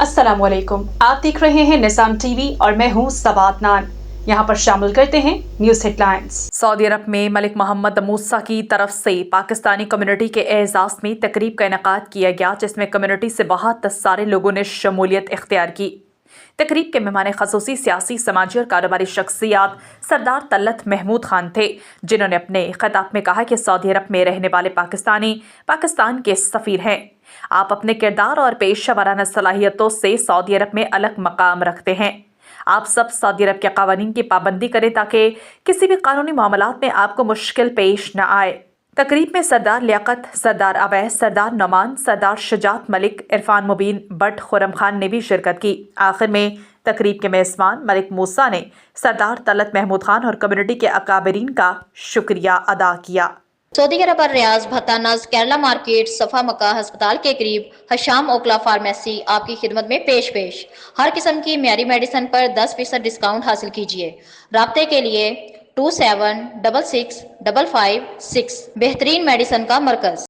अस्सलाम वालेकुम। आप देख रहे हैं निज़ाम टीवी और मैं हूं सबात नान। यहाँ पर शामिल करते हैं न्यूज़ हेडलाइंस। सऊदी अरब में मलिक मोहम्मद मूसा की तरफ से पाकिस्तानी कम्युनिटी के एजाज़ में तकरीब का इनेकाद किया गया, जिसमें कम्युनिटी से बहुत सारे लोगों ने शमूलियत इख्तियार की। तकरीब के मेहमान खसूसी सियासी, समाजी और कारोबारी शख्सियात सरदार तलत महमूद खान थे, जिन्होंने अपने खिताब में कहा कि सऊदी अरब में रहने वाले पाकिस्तानी पाकिस्तान के सफ़ीर हैं। आप अपने किरदार और पेशा वराना सलाहियतों से सऊदी अरब में अलग मकाम रखते हैं। आप सब सऊदी अरब के कानून की पाबंदी करें ताकि किसी भी कानूनी मामलात में आपको मुश्किल पेश न आए। तकरीब में सरदार लियाकत, सरदार अवैस, सरदार नौमान, सरदार शुजात मलिक, इरफान मुबीन बट, खुरम खान ने भी शिरकत की। आखिर में तकरीब के मेज़बान मलिक मूसा ने सरदार तलत महमूद खान और कम्युनिटी के अकाबरीन का शुक्रिया अदा किया। सऊदी अरब और रियाज भत्ता नज केरला मार्केट सफा मक्का अस्पताल के करीब हशाम ओकला फार्मेसी आपकी खिदमत में पेश हर किस्म की म्यारी मेडिसिन पर 10% डिस्काउंट हासिल कीजिए। राब्ते के लिए 27665556 बेहतरीन मेडिसिन का मरकज।